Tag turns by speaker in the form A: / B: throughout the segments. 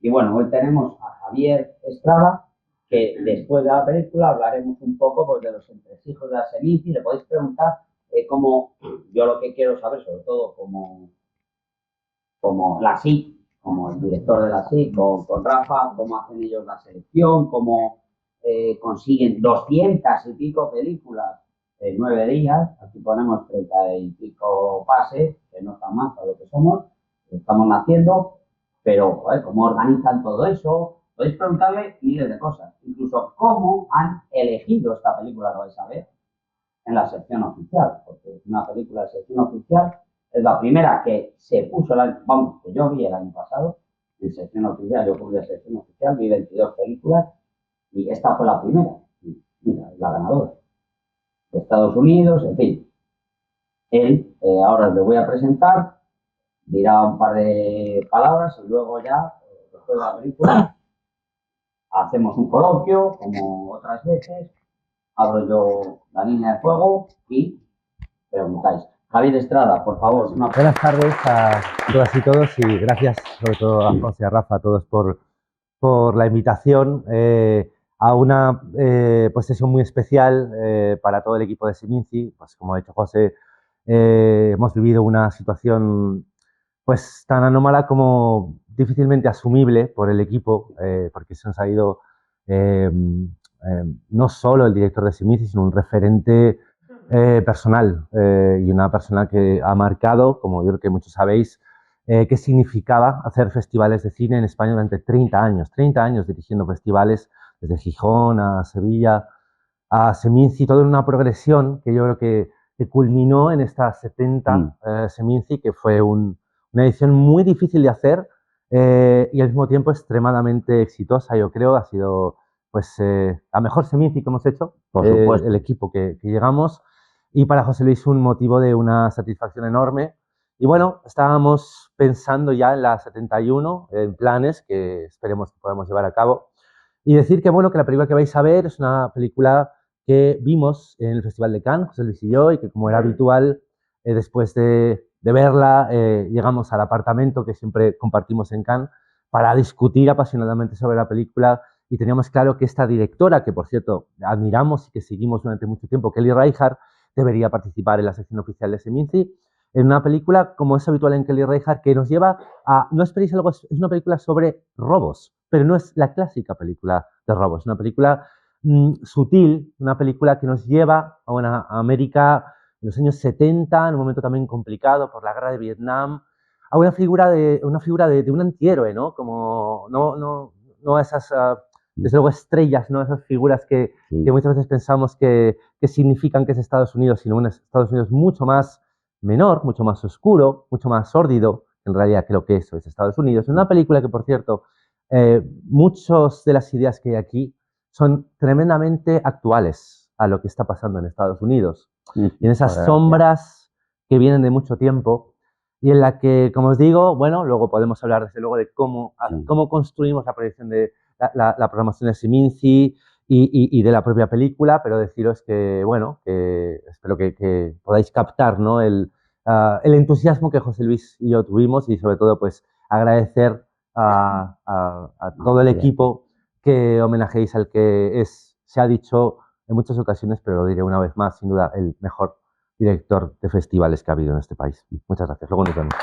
A: Y bueno, hoy tenemos a Javier Estrada, que después de la película hablaremos un poco pues, de los entresijos de la Seminci. Le podéis preguntar cómo, yo lo que quiero saber, sobre todo como la SIC, como el director de la SIC, con Rafa, cómo hacen ellos la selección, cómo consiguen 200 y pico películas en 9 días. Aquí ponemos 30 y pico pases, que no está mal para lo que somos, estamos naciendo, pero joder, cómo organizan todo eso. Podéis preguntarle miles de cosas, incluso cómo han elegido esta película que vais a ver en la sección oficial, porque es una película de sección oficial, es la primera que se puso, vamos, que yo vi el año pasado, en sección oficial, yo cubrí la sección oficial, vi 22 películas, y esta fue la primera, y mira, la ganadora, de Estados Unidos, en fin. Él, ahora os lo voy a presentar, dirá un par de palabras y luego ya, después de la película, hacemos un coloquio, como otras veces, abro yo la línea de fuego y preguntáis. Javier Estrada, por favor.
B: Buenas tardes a todas y todos y gracias sobre todo a José y a Rafa, a todos por la invitación a una pues sesión muy especial para todo el equipo de Seminci. Pues como ha dicho José, hemos vivido una situación pues tan anómala como difícilmente asumible por el equipo, porque se nos ha ido no solo el director de Seminci, sino un referente personal y una persona que ha marcado, como yo creo que muchos sabéis, qué significaba hacer festivales de cine en España durante 30 años dirigiendo festivales desde Gijón a Sevilla, a Seminci, todo en una progresión que yo creo que culminó en esta 70 Seminci, que fue una edición muy difícil de hacer y al mismo tiempo extremadamente exitosa, yo creo. Ha sido pues la mejor Seminci que hemos hecho,
A: por supuesto,
B: el equipo que llegamos, y para José Luis un motivo de una satisfacción enorme. Y bueno, estábamos pensando ya en la 71, en planes que esperemos que podamos llevar a cabo. Y decir que, bueno, que la película que vais a ver es una película que vimos en el Festival de Cannes, José Luis y yo, y que como era habitual, después de verla, llegamos al apartamento que siempre compartimos en Cannes para discutir apasionadamente sobre la película, y teníamos claro que esta directora, que por cierto admiramos y que seguimos durante mucho tiempo, Kelly Reichardt, debería participar en la sección oficial de Seminci, en una película, como es habitual en Kelly Reichardt, que nos lleva a, no esperéis algo, es una película sobre robos, pero no es la clásica película de robos, es una película sutil, una película que nos lleva a una América en los años 70, en un momento también complicado por la guerra de Vietnam, a una figura de un antihéroe, ¿no? Como no esas, desde luego, estrellas, ¿no? Esas figuras que muchas veces pensamos que significan que es Estados Unidos, sino un Estados Unidos mucho más menor, mucho más oscuro, mucho más sórdido, en realidad creo que eso es Estados Unidos. Una película que, por cierto, muchas de las ideas que hay aquí son tremendamente actuales a lo que está pasando en Estados Unidos. Y en esas sombras que vienen de mucho tiempo y en la que, como os digo, bueno, luego podemos hablar desde luego de cómo construimos la proyección de la programación de Seminci y de la propia película, pero deciros que, bueno, que espero que podáis captar, ¿no? el entusiasmo que José Luis y yo tuvimos, y sobre todo pues agradecer a todo el equipo que homenajéis al que se ha dicho en muchas ocasiones, pero lo diré una vez más, sin duda, el mejor director de festivales que ha habido en este país. Muchas gracias. Luego nos vemos.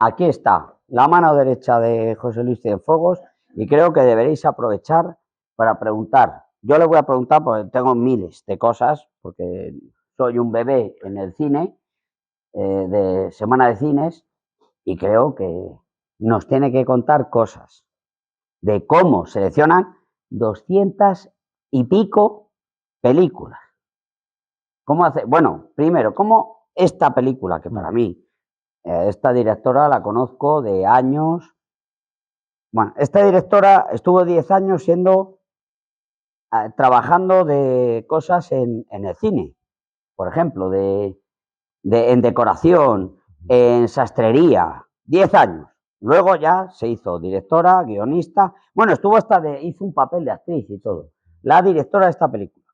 A: Aquí está la mano derecha de José Luis Cienfuegos y creo que deberéis aprovechar para preguntar. Yo le voy a preguntar porque tengo miles de cosas, porque soy un bebé en el cine, de Semana de Cines, y creo que nos tiene que contar cosas de cómo seleccionan 200 y pico películas. ¿Cómo hace? Bueno, primero, ¿cómo esta película, que para mí, esta directora la conozco de años? Bueno, esta directora estuvo 10 años trabajando de cosas en el cine, por ejemplo, en decoración, en sastrería, 10 años. Luego ya se hizo directora, guionista, bueno, hizo un papel de actriz y todo. La directora de esta película.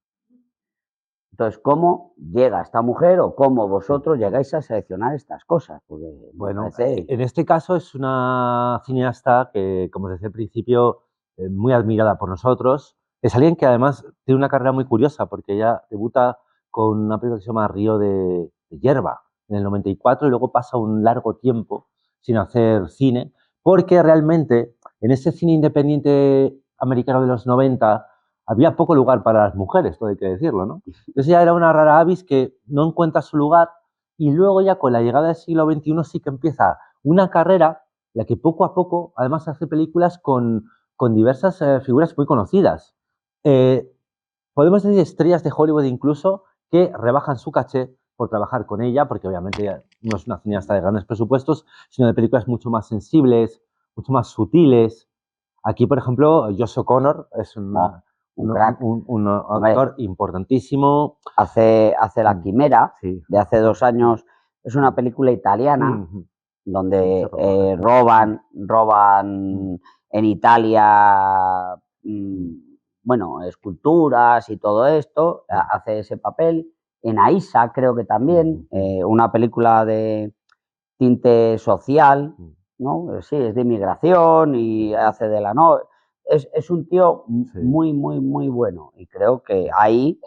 A: Entonces, ¿cómo llega esta mujer o cómo vosotros llegáis a seleccionar estas cosas? Porque
B: Bueno,
A: parece...
B: en este caso es una cineasta que, como os decía al principio, muy admirada por nosotros. Es alguien que además tiene una carrera muy curiosa porque ella debuta con una película que se llama Río de Hierba en el 94 y luego pasa un largo tiempo sin hacer cine porque realmente en ese cine independiente americano de los 90 había poco lugar para las mujeres, todo hay que decirlo, ¿no? Entonces ella era una rara avis que no encuentra su lugar y luego ya con la llegada del siglo XXI sí que empieza una carrera en la que poco a poco además hace películas con diversas figuras muy conocidas. Eh, Podemos decir estrellas de Hollywood incluso que rebajan su caché por trabajar con ella, porque obviamente no es una cineasta de grandes presupuestos, sino de películas mucho más sensibles, mucho más sutiles. Aquí, por ejemplo, Josh O'Connor es
A: un crack.
B: un actor importantísimo.
A: Hace La Quimera,
B: sí,
A: de hace 2 años. Es una película italiana donde roban en Italia, bueno, esculturas y todo esto. Hace ese papel. En Aisa, creo que también, una película de tinte social, ¿no? Sí, es de inmigración y hace de la no. Es un tío muy, muy, muy bueno. Y creo que ahí,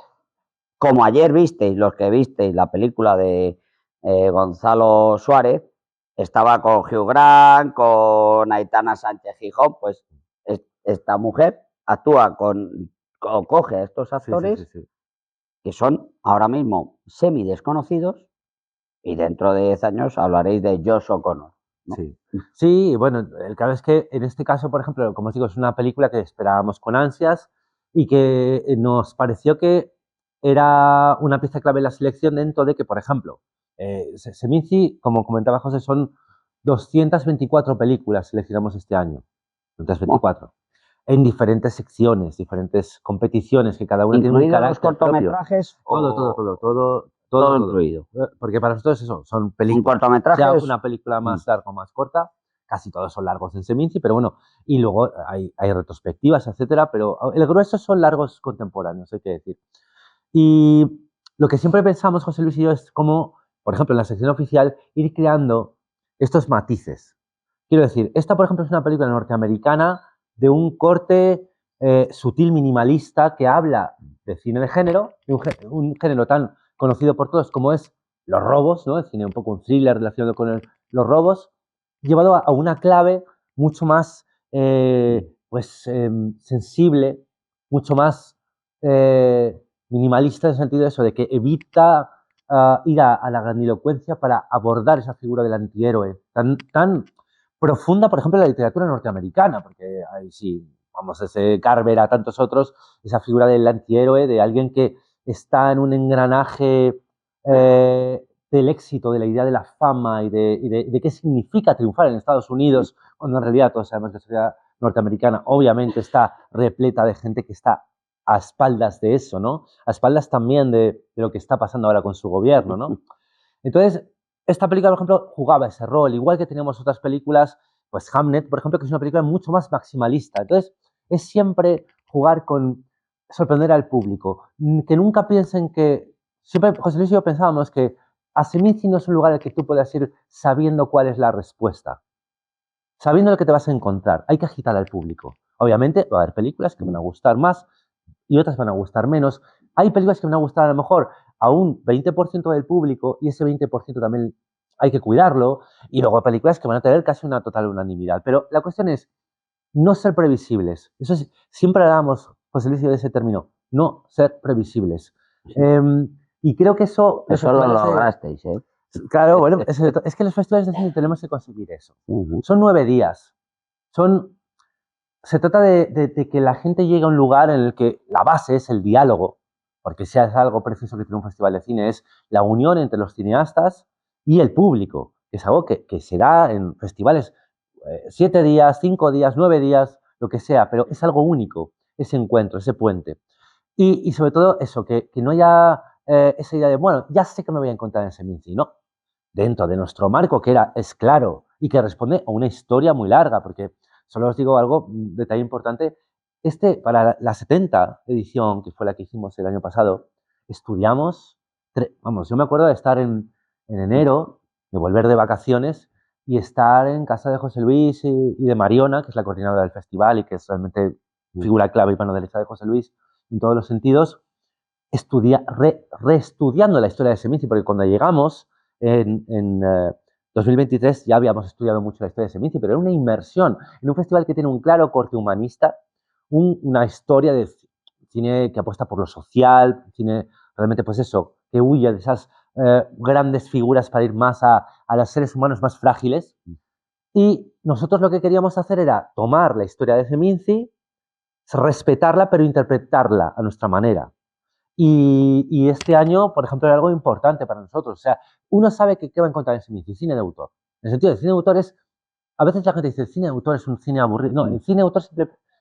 A: como ayer visteis, los que visteis la película de Gonzalo Suárez, estaba con Hugh Grant, con Aitana Sánchez Gijón, pues esta mujer actúa coge a estos actores que son ahora mismo semi desconocidos y dentro de 10 años hablaréis de Josh O'Connor, ¿no?
B: Sí. Sí, bueno, el caso es que en este caso, por ejemplo, como os digo, es una película que esperábamos con ansias y que nos pareció que era una pieza clave en la selección dentro de que, por ejemplo, Seminci, como comentaba José, son 224 películas seleccionamos este año. 224. En diferentes secciones, diferentes competiciones, que cada una tiene un carácter
A: los cortometrajes
B: propio.
A: Todo incluido.
B: Porque para nosotros eso, son películas.
A: Un cortometraje
B: sea una película más larga o más corta, casi todos son largos en Seminci, pero bueno, y luego hay retrospectivas, etcétera, pero el grueso son largos contemporáneos, hay que decir. Y lo que siempre pensamos, José Luis y yo, es cómo, por ejemplo, en la sección oficial, ir creando estos matices. Quiero decir, esta, por ejemplo, es una película norteamericana de un corte sutil minimalista que habla de cine de género, de un género tan conocido por todos como es los robos, ¿no? El cine un poco un thriller relacionado con los robos, llevado a una clave mucho más sensible, mucho más minimalista en el sentido de eso, de que evita ir a la grandilocuencia para abordar esa figura del antihéroe tan profunda, por ejemplo, en la literatura norteamericana, porque ahí sí, vamos, ese Carver a tantos otros, esa figura del antihéroe, de alguien que está en un engranaje del éxito, de la idea de la fama y de qué significa triunfar en Estados Unidos, cuando en realidad todos sabemos que la sociedad norteamericana obviamente está repleta de gente que está a espaldas de eso, ¿no? A espaldas también de lo que está pasando ahora con su gobierno, ¿no? Entonces, esta película, por ejemplo, jugaba ese rol, igual que teníamos otras películas, pues Hamnet, por ejemplo, que es una película mucho más maximalista. Entonces, es siempre jugar con sorprender al público, que nunca piensen que... Siempre, José Luis y yo pensábamos que a Seminci no es un lugar al que tú puedas ir sabiendo cuál es la respuesta, sabiendo lo que te vas a encontrar. Hay que agitar al público. Obviamente va a haber películas que van a gustar más y otras van a gustar menos. Hay películas que van a gustar a lo mejor a un 20% del público y ese 20% también hay que cuidarlo. Y luego películas que van a tener casi una total unanimidad. Pero la cuestión es no ser previsibles. Eso es, siempre hablamos, José Luis, de ese término, no ser previsibles. Sí. Y creo que eso
A: lo lograsteis, ¿eh?
B: Claro, bueno, es que los festivales de cine tenemos que conseguir eso. Son 9 días. Se trata de que la gente llegue a un lugar en el que la base es el diálogo, porque si es algo preciso que tiene un festival de cine, es la unión entre los cineastas y el público, que es algo que se da en festivales 7 días, 5 días, 9 días, lo que sea, pero es algo único, ese encuentro, ese puente. Y sobre todo eso, que no haya esa idea de, bueno, ya sé que me voy a encontrar en Seminci, no. Dentro de nuestro marco, que es claro y que responde a una historia muy larga, porque solo os digo algo, un detalle importante, para la 70 edición, que fue la que hicimos el año pasado, estudiamos, vamos, yo me acuerdo de estar en enero, de volver de vacaciones y estar en casa de José Luis y de Mariona, que es la coordinadora del festival y que es realmente figura clave y mano derecha de José Luis en todos los sentidos, reestudiando la historia de Seminci, porque cuando llegamos en 2023 ya habíamos estudiado mucho la historia de Seminci, pero era una inmersión en un festival que tiene un claro corte humanista, una historia de cine que apuesta por lo social, cine realmente pues eso, que huye de esas grandes figuras para ir más a los seres humanos más frágiles. Y nosotros lo que queríamos hacer era tomar la historia de Seminci, respetarla, pero interpretarla a nuestra manera. Y este año, por ejemplo, era algo importante para nosotros. O sea, uno sabe que qué va a encontrar en Seminci, cine de autor. En el sentido de cine de autor es, a veces la gente dice, el cine de autor es un cine aburrido. No, el cine de autor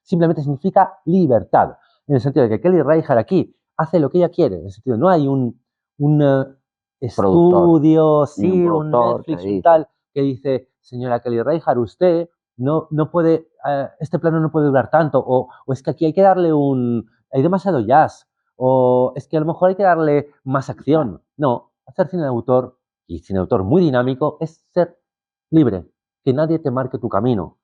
B: simplemente significa libertad. En el sentido de que Kelly Reichardt aquí hace lo que ella quiere. En el sentido de no hay un estudio, sí, un Netflix, un tal, que dice, señora Kelly Reichardt, usted no puede, este plano no puede durar tanto, o es que aquí hay que darle hay demasiado jazz, o es que a lo mejor hay que darle más acción. No, hacer cine de autor, y cine de autor muy dinámico, es ser libre, que nadie te marque tu camino.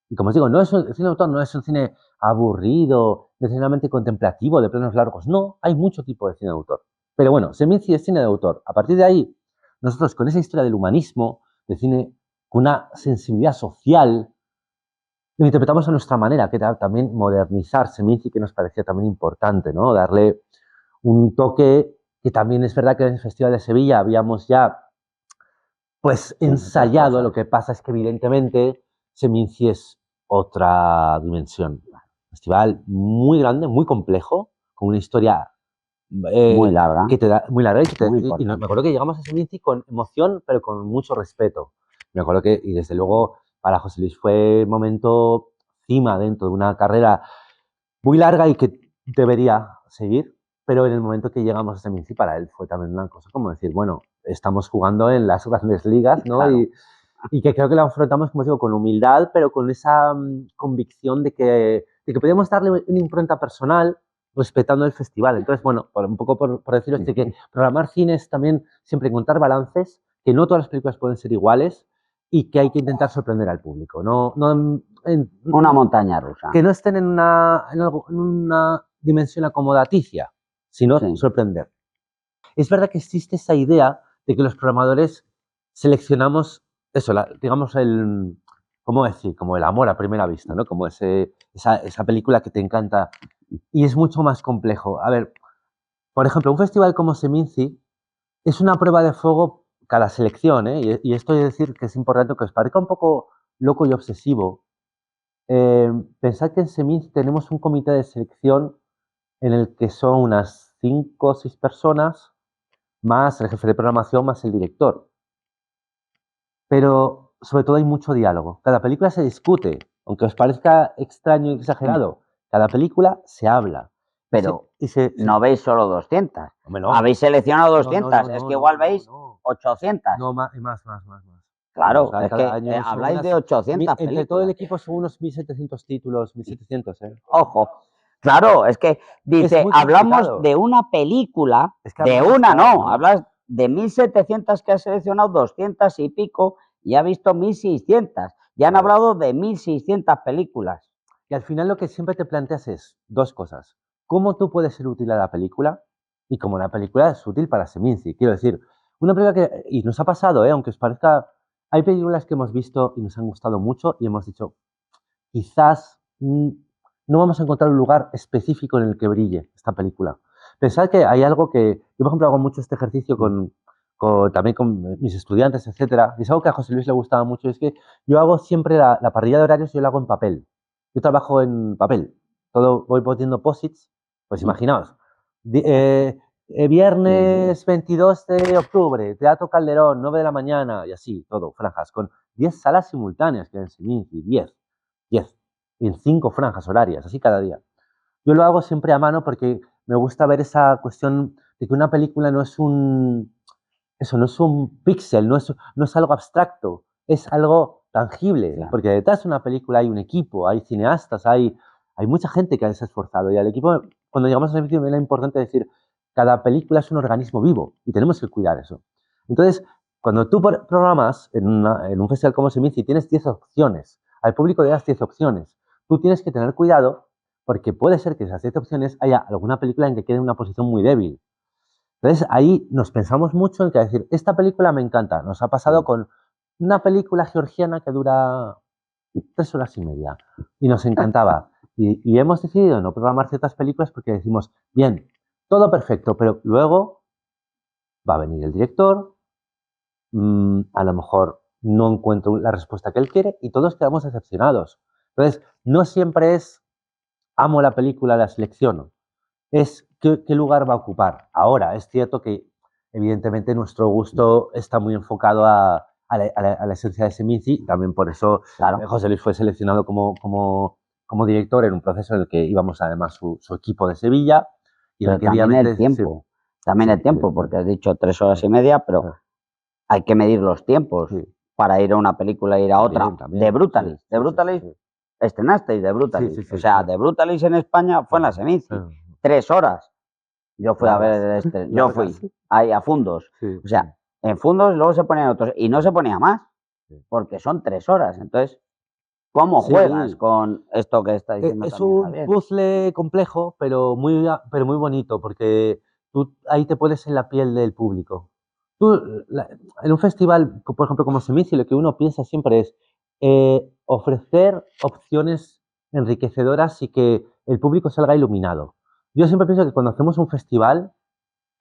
B: Y como os digo, el cine de autor no es un cine aburrido, necesariamente contemplativo, de planos largos. No, hay mucho tipo de cine de autor. Pero bueno, Seminci es cine de autor. A partir de ahí, nosotros con esa historia del humanismo, de cine con una sensibilidad social, lo interpretamos a nuestra manera, que era también modernizar Seminci, que nos parecía también importante, ¿no? Darle un toque que también es verdad que en el Festival de Sevilla habíamos ya pues ensayado. Lo que pasa es que evidentemente Seminci es otra dimensión. Festival muy grande, muy complejo, con una historia
A: muy larga.
B: Que te da, muy larga. Y me acuerdo que llegamos a Seminci con emoción, pero con mucho respeto. Me acuerdo que, y desde luego, para José Luis fue un momento cima dentro de una carrera muy larga y que debería seguir, pero en el momento que llegamos a Seminci para él fue también una cosa como decir, bueno, estamos jugando en las grandes ligas, ¿no? Claro. Y que creo que lo afrontamos, como digo, con humildad, pero con esa convicción de que podíamos darle una impronta personal respetando el festival. Entonces, bueno, un poco por deciros de que programar cine es también siempre encontrar balances, que no todas las películas pueden ser iguales y que hay que intentar sorprender al público.
A: Una montaña rusa.
B: Que no estén en una dimensión acomodaticia, sino sorprender. Es verdad que existe esa idea de que los programadores seleccionamos eso, digamos, ¿cómo decir? Como el amor a primera vista, ¿no? Como esa película que te encanta. Y es mucho más complejo. A ver, por ejemplo, un festival como Seminci es una prueba de fuego cada selección, ¿eh? Y esto es decir que es importante que os parezca un poco loco y obsesivo. Pensad que en Seminci tenemos un comité de selección en el que son unas 5 o 6 personas, más el jefe de programación, más el director. Pero sobre todo hay mucho diálogo. Cada película se discute, aunque os parezca extraño y exagerado. Cada película se habla.
A: Pero no veis solo 200. Hombre, no. Habéis seleccionado 200. Es que igual veis 800.
B: No, más.
A: Claro, es que habláis de 800 películas.
B: Entre todo el equipo son unos 1.700 títulos, 1.700, ¿eh?
A: Ojo. Claro, es que dice, hablamos de una película, de una no, hablas de 1.700 que has seleccionado, 200 y pico, y ha visto 1.600. Ya han hablado de 1.600 películas.
B: Y al final lo que siempre te planteas es dos cosas. ¿Cómo tú puedes ser útil a la película? Y cómo la película es útil para Seminci. Quiero decir, una película que, y nos ha pasado, aunque os parezca, hay películas que hemos visto y nos han gustado mucho y hemos dicho, quizás no vamos a encontrar un lugar específico en el que brille esta película. Pensad que hay algo que, yo por ejemplo hago mucho este ejercicio también con mis estudiantes, etcétera, y es algo que a José Luis le gustaba mucho, es que yo hago siempre la parrilla de horarios, yo la hago en papel. Yo trabajo en papel. Voy poniendo posits, pues imaginaos. Viernes 22 de octubre, Teatro Calderón, 9 de la mañana, y así, todo, franjas, con 10 salas simultáneas que hay en Seminci, 10, en 5 franjas horarias, así cada día. Yo lo hago siempre a mano porque me gusta ver esa cuestión de que una película no es un píxel, no es algo abstracto, es algo tangible, claro. Porque detrás de una película hay un equipo, hay cineastas, hay mucha gente que se ha esforzado, y al equipo, cuando llegamos a ese sitio, era importante decir, cada película es un organismo vivo y tenemos que cuidar eso. Entonces, cuando tú programas en un festival como Seminci, tienes 10 opciones, al público le das 10 opciones, tú tienes que tener cuidado porque puede ser que esas 10 opciones haya alguna película en que quede en una posición muy débil. Entonces, ahí nos pensamos mucho en que decir, esta película me encanta. Nos ha pasado con una película georgiana que dura 3 horas y media y nos encantaba. Y hemos decidido no programar ciertas películas porque decimos, bien, todo perfecto, pero luego va a venir el director, a lo mejor no encuentro la respuesta que él quiere y todos quedamos decepcionados. Entonces, no siempre es amo la película, la selecciono. Es qué lugar va a ocupar. Ahora, es cierto que evidentemente nuestro gusto está muy enfocado a la esencia de Seminci, también por eso José Luis fue seleccionado como director en un proceso en el que íbamos además su equipo de Sevilla. Y
A: pero también el tiempo, el tiempo, porque has dicho 3 horas y media, pero hay que medir los tiempos para ir a una película e ir a otra. También. De Brutalis, estrenasteis de Brutalis. O sea, de Brutalis en España fue en la Seminci. 3 horas. Yo fui a ver yo fui ahí a Fundos. O sea, en Fundos luego se ponían otros y no se ponía más, porque son 3 horas. Entonces, ¿cómo juegas con esto que está diciendo
B: es
A: también,
B: un
A: Javier?
B: puzzle complejo, pero muy bonito, porque tú ahí te pones en la piel del público. En un festival, por ejemplo, como Seminci, lo que uno piensa siempre es ofrecer opciones enriquecedoras y que el público salga iluminado. Yo siempre pienso que cuando hacemos un festival,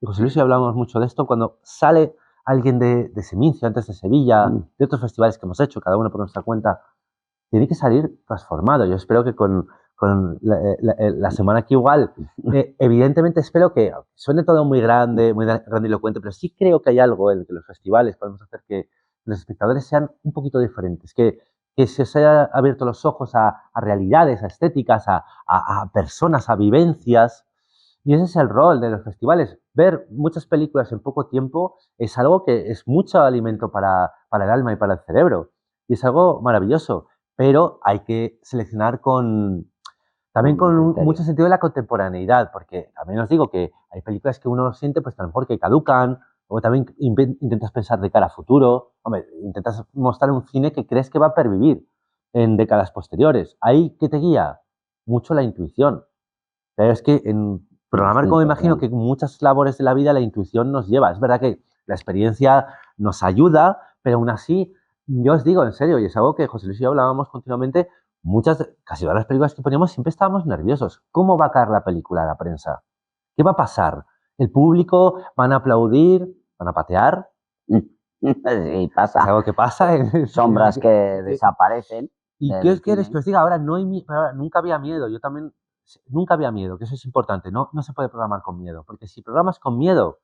B: y José Luis y hablamos mucho de esto, cuando sale alguien de Seminci, antes de Sevilla, de otros festivales que hemos hecho, cada uno por nuestra cuenta, tiene que salir transformado. Yo espero que con la semana que igual, evidentemente espero que suene todo muy grande, muy grandilocuente, pero sí creo que hay algo en que los festivales podemos hacer que los espectadores sean un poquito diferentes, que se os haya abierto los ojos a realidades, a estéticas, a personas, a vivencias. Y ese es el rol de los festivales. Ver muchas películas en poco tiempo es algo que es mucho alimento para el alma y para el cerebro. Y es algo maravilloso, pero hay que seleccionar también con mucho sentido de la contemporaneidad, porque también os digo que hay películas que uno siente pues a lo mejor que caducan, o también intentas pensar de cara a futuro, hombre, intentas mostrar un cine que crees que va a pervivir en décadas posteriores. Ahí, ¿qué te guía? Mucho la intuición. Pero es que en programar, como imagino que muchas labores de la vida, la intuición nos lleva. Es verdad que la experiencia nos ayuda, pero aún así, yo os digo en serio, y es algo que José Luis y yo hablábamos continuamente, casi todas las películas que poníamos siempre estábamos nerviosos. ¿Cómo va a caer la película a la prensa? ¿Qué va a pasar? ¿El público van a aplaudir? ¿Van a patear?
A: Sí, pasa.
B: Es algo que pasa.
A: Sombras que desaparecen.
B: ¿Y qué os quieres que os diga? Ahora, nunca había miedo. Yo también nunca había miedo, que eso es importante. No se puede programar con miedo, porque si programas con miedo,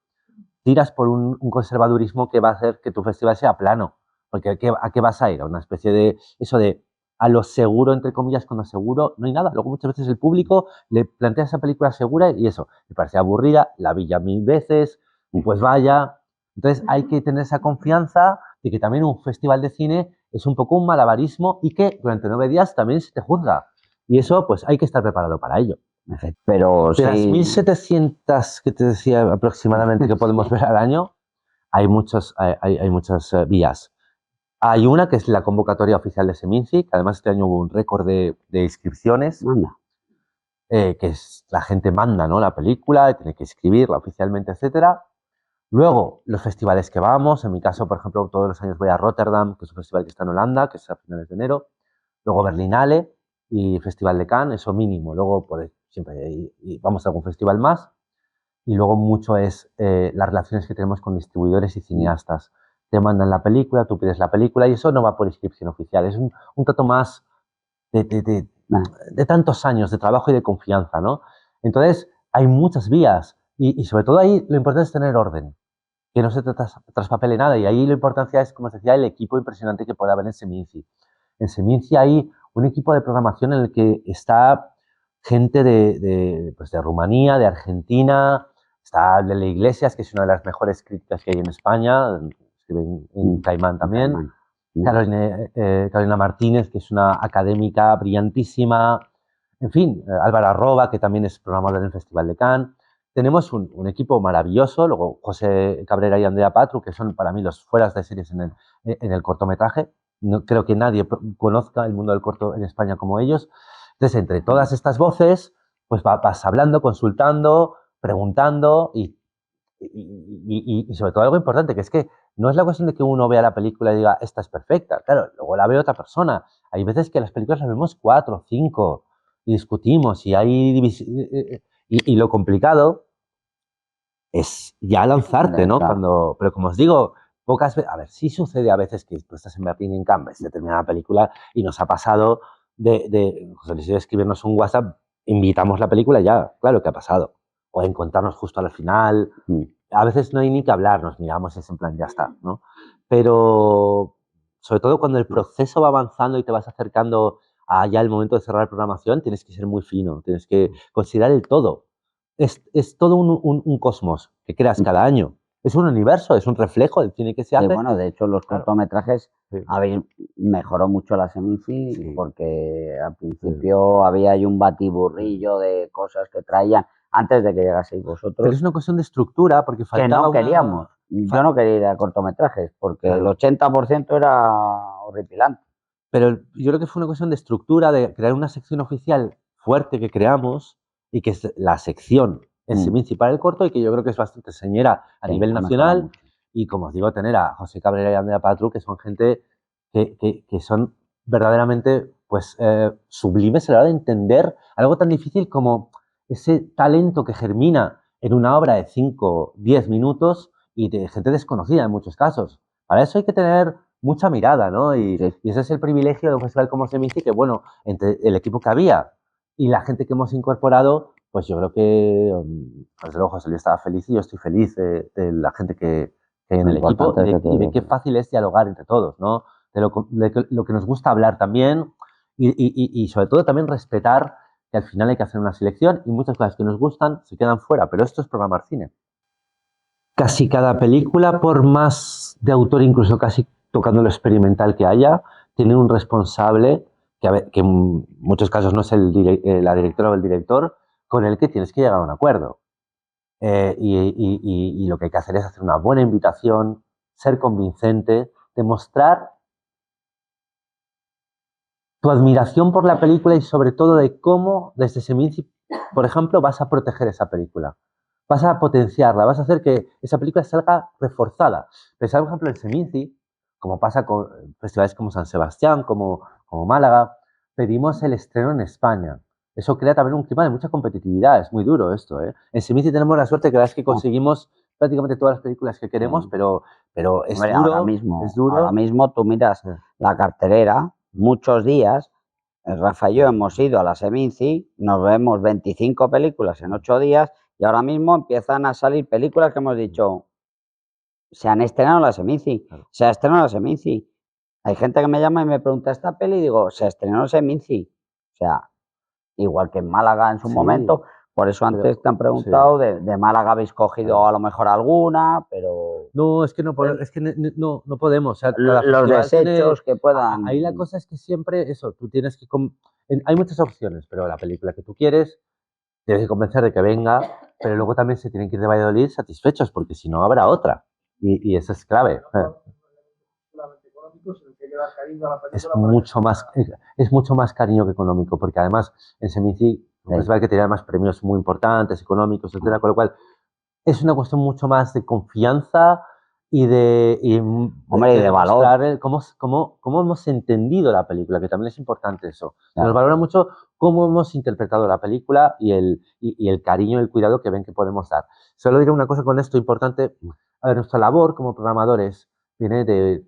B: tiras por un conservadurismo que va a hacer que tu festival sea plano. Porque ¿a qué vas a ir? A una especie de eso de a lo seguro, entre comillas, con lo seguro, no hay nada. Luego muchas veces el público le plantea esa película segura y eso, le parece aburrida, la vi ya 1000 veces, pues vaya. Entonces hay que tener esa confianza de que también un festival de cine es un poco un malabarismo y que durante 9 días también se te juzga. Y eso, pues hay que estar preparado para ello.
A: Pero
B: de las 1.700 que te decía aproximadamente que podemos ver al año, hay muchas vías. Hay una que es la convocatoria oficial de Seminci, que además este año hubo un récord de inscripciones, que es la gente manda, ¿no?, la película, tiene que escribirla oficialmente, etcétera. Luego, los festivales que vamos, en mi caso, por ejemplo, todos los años voy a Rotterdam, que es un festival que está en Holanda, que es a finales de enero. Luego Berlinale y Festival de Cannes, eso mínimo. Luego siempre vamos a algún festival más. Y luego mucho es las relaciones que tenemos con distribuidores y cineastas. Te mandan la película, tú pides la película y eso no va por inscripción oficial. Es un trato más de tantos años de trabajo y de confianza, ¿no? Entonces, hay muchas vías y sobre todo ahí lo importante es tener orden, que no se traspapele nada. Y ahí la importancia es, como os decía, el equipo impresionante que puede haber en Seminci. En Seminci hay un equipo de programación en el que está gente de Rumanía, de Argentina, está Lele Iglesias, que es una de las mejores críticas que hay en España, escribe en Caimán también, Carolina Martínez, que es una académica brillantísima, en fin, Álvaro Arroba, que también es programador en el Festival de Cannes. tenemos un equipo maravilloso, luego José Cabrera y Andrea Patru, que son para mí los fueras de series en el cortometraje. No creo que nadie conozca el mundo del corto en España como ellos. Entonces, entre todas estas voces, pues vas hablando, consultando, preguntando y sobre todo algo importante, que es que no es la cuestión de que uno vea la película y diga, esta es perfecta. Claro, luego la ve otra persona. Hay veces que las películas las vemos 4, 5 y discutimos y hay y lo complicado es ya lanzarte, ¿no?
A: Claro.
B: Pero como os digo, pocas veces, a ver, sí sucede a veces que tú estás en Berlín en Canvas, determinada película y nos ha pasado José Luis, de escribirnos un WhatsApp, invitamos la película ya, claro que ha pasado. O encontrarnos justo al final. A veces no hay ni que hablar, nos miramos y es en plan, ya está, ¿no? Pero sobre todo cuando el proceso va avanzando y te vas acercando a ya el momento de cerrar programación, tienes que ser muy fino, tienes que considerar el todo. Es todo un cosmos que creas cada año. Es un universo, es un reflejo del cine que se hace.
A: Bueno, de hecho, los cortometrajes mejoró mucho la Seminci
B: Sí.
A: porque al principio había ahí un batiburrillo de cosas que traían antes de que llegaseis vosotros.
B: Pero es una cuestión de estructura porque
A: que
B: faltaba
A: no queríamos. Yo no quería ir a cortometrajes porque el 80% era horripilante.
B: Pero yo creo que fue una cuestión de estructura, de crear una sección oficial fuerte que creamos y que es la sección en Seminci para el corto y que yo creo que es bastante señera a nivel nacional. Y como os digo, tener a José Cabrera y Andrea Patru, que son gente que son verdaderamente pues, sublimes a la hora de entender algo tan difícil como ese talento que germina en una obra de 5, 10 minutos y de gente desconocida en muchos casos. Para eso hay que tener mucha mirada, ¿no? Y ese es el privilegio de un festival como Seminci, que bueno, entre el equipo que había y la gente que hemos incorporado, pues yo creo que, desde luego, José Luis estaba feliz y yo estoy feliz de la gente que hay en el equipo y de qué fácil es dialogar entre todos, ¿no? De lo que nos gusta hablar también y sobre todo también respetar que al final hay que hacer una selección y muchas cosas que nos gustan se quedan fuera, pero esto es programar cine. Casi cada película, por más de autor, incluso casi tocando lo experimental que haya, tiene un responsable, que en muchos casos no es la directora o el director, con el que tienes que llegar a un acuerdo. Y lo que hay que hacer es hacer una buena invitación, ser convincente, demostrar tu admiración por la película y sobre todo de cómo desde Seminci, por ejemplo, vas a proteger esa película. Vas a potenciarla, vas a hacer que esa película salga reforzada. Pensad, por ejemplo, en Seminci, como pasa con festivales como San Sebastián, como Málaga, pedimos el estreno en España. Eso crea también un clima de mucha competitividad, es muy duro esto, ¿eh? En Seminci tenemos la suerte que es que conseguimos prácticamente todas las películas que queremos, pero es duro.
A: Ahora mismo tú miras la cartelera, muchos días, Rafa y yo hemos ido a la Seminci, nos vemos 25 películas en 8 días y ahora mismo empiezan a salir películas que hemos dicho, se han estrenado en la Seminci, se ha estrenado en la Seminci. Hay gente que me llama y me pregunta esta peli y digo, se estrenó en Seminci. O sea, igual que en Málaga en su momento. Por eso antes te han preguntado, de Málaga habéis cogido a lo mejor alguna, pero...
B: No, es que no podemos. O sea,
A: los desechos que puedan...
B: Ahí la cosa es que siempre eso, tú tienes que... Hay muchas opciones, pero la película que tú quieres, tienes que convencer de que venga, pero luego también se tienen que ir de Valladolid satisfechos, porque si no habrá otra. Y eso es clave. Es mucho más cariño que económico, porque además en Seminci un festival que tiene además premios muy importantes, económicos, etcétera, con lo cual es una cuestión mucho más de confianza y de
A: valor.
B: Cómo hemos entendido la película, que también es importante eso. Nos valora mucho cómo hemos interpretado la película y el cariño y el cuidado que ven que podemos dar. Solo diré una cosa con esto importante. A ver, nuestra labor como programadores viene del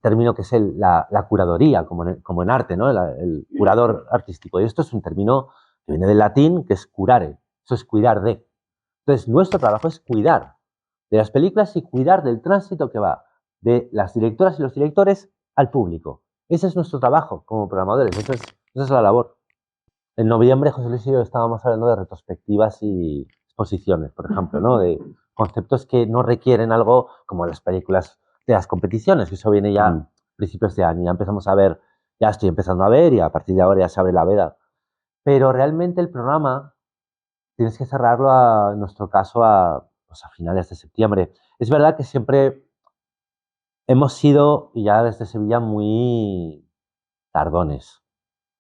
B: término que es la curadoría, como en arte, ¿no? El curador artístico. Y esto es un término que viene del latín, que es curare. Eso es cuidar de. Entonces, nuestro trabajo es cuidar de las películas y cuidar del tránsito que va de las directoras y los directores al público. Ese es nuestro trabajo como programadores. Esa es la labor. En noviembre, José Luis y yo estábamos hablando de retrospectivas y exposiciones, por ejemplo, ¿no? De conceptos que no requieren algo como las películas de las competiciones, que eso viene ya a principios de año. Ya empezamos a ver, ya estoy empezando a ver y a partir de ahora ya se abre la veda. Pero realmente el programa tienes que cerrarlo, en nuestro caso, pues a finales de septiembre. Es verdad que siempre hemos sido, ya desde Sevilla, muy tardones.